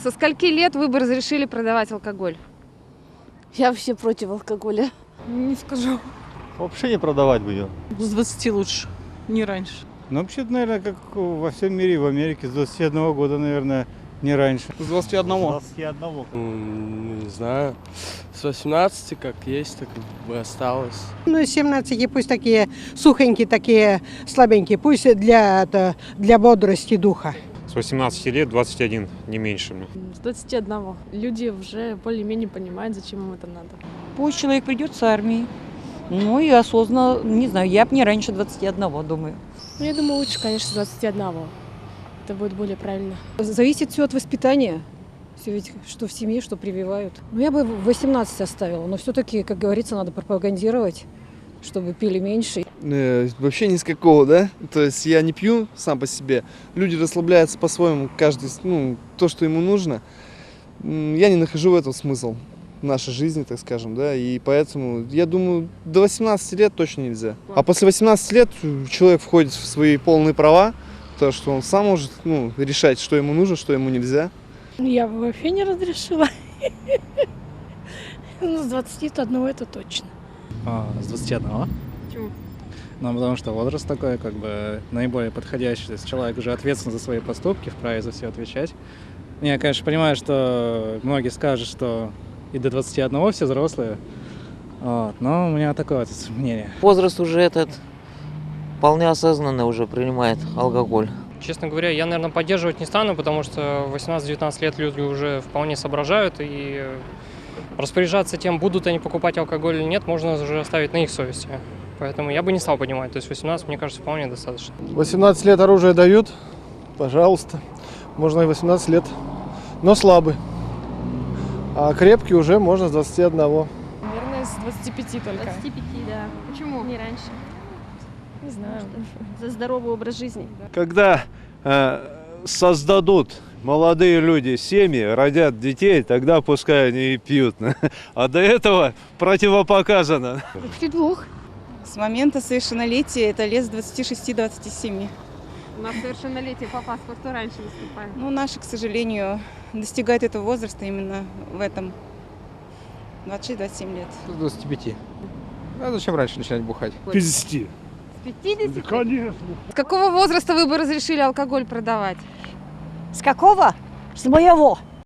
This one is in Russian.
Со скольки лет вы бы разрешили продавать алкоголь? Я вообще против алкоголя. Не скажу. Вообще не продавать бы ее. С 20 лучше, не раньше. Ну, вообще, наверное, как во всем мире, в Америке, с 21 года, наверное, не раньше. С 21. 21. Не знаю. С 18 как есть, так бы осталось. Ну, с 17 пусть такие сухонькие, такие слабенькие, пусть для бодрости духа. С 18 лет 21, не меньше. С 21. Люди уже более-менее понимают, зачем им это надо. Пусть человек придет с армии. Ну и осознанно, не знаю, я бы не раньше 21, думаю. Ну, я думаю, лучше, конечно, с 21. Это будет более правильно. Зависит все от воспитания. Все ведь что в семье, что прививают. Ну, я бы 18 оставила, но все-таки, как говорится, надо пропагандировать, чтобы пили меньше. Вообще ни с какого, да? То есть я не пью сам по себе. Люди расслабляются по-своему, каждый, то, что ему нужно. Я не нахожу в этом смысл в нашей жизни, так скажем, да, и поэтому, я думаю, до 18 лет точно нельзя. А после 18 лет человек входит в свои полные права, то, что он сам может, решать, что ему нужно, что ему нельзя. Я бы вообще не разрешила. Ну, с 21 это точно. С 21. Почему? Ну, потому что возраст такой, как бы, наиболее подходящий. То есть человек уже ответственен за свои поступки, вправе за все отвечать. Я, конечно, понимаю, что многие скажут, что и до 21 все взрослые. Но у меня такое вот мнение. Возраст уже этот вполне осознанно уже принимает алкоголь. Честно говоря, я, наверное, поддерживать не стану, потому что 18-19 лет люди уже вполне соображают, и распоряжаться тем, будут они покупать алкоголь или нет, можно уже оставить на их совести. Поэтому я бы не стал поднимать. То есть 18, мне кажется, вполне достаточно. 18 лет оружие дают, пожалуйста. Можно и 18 лет, но слабый. А крепкий уже можно с 21. Наверное, с 25 только. 25, да. Почему? Не раньше. Не знаю. За здоровый образ жизни. Когда создадут молодые люди семьи, родят детей, тогда пускай они и пьют. А до этого противопоказано. 22. С момента совершеннолетия это лет с 26-27. У нас совершеннолетие по паспорту раньше выступает. Ну, наши, к сожалению, достигают этого возраста именно в этом. 26-27 лет. С 25. А зачем раньше начинать бухать? 50. С 50? Конечно. С какого возраста вы бы разрешили алкоголь продавать? С какого? С моего.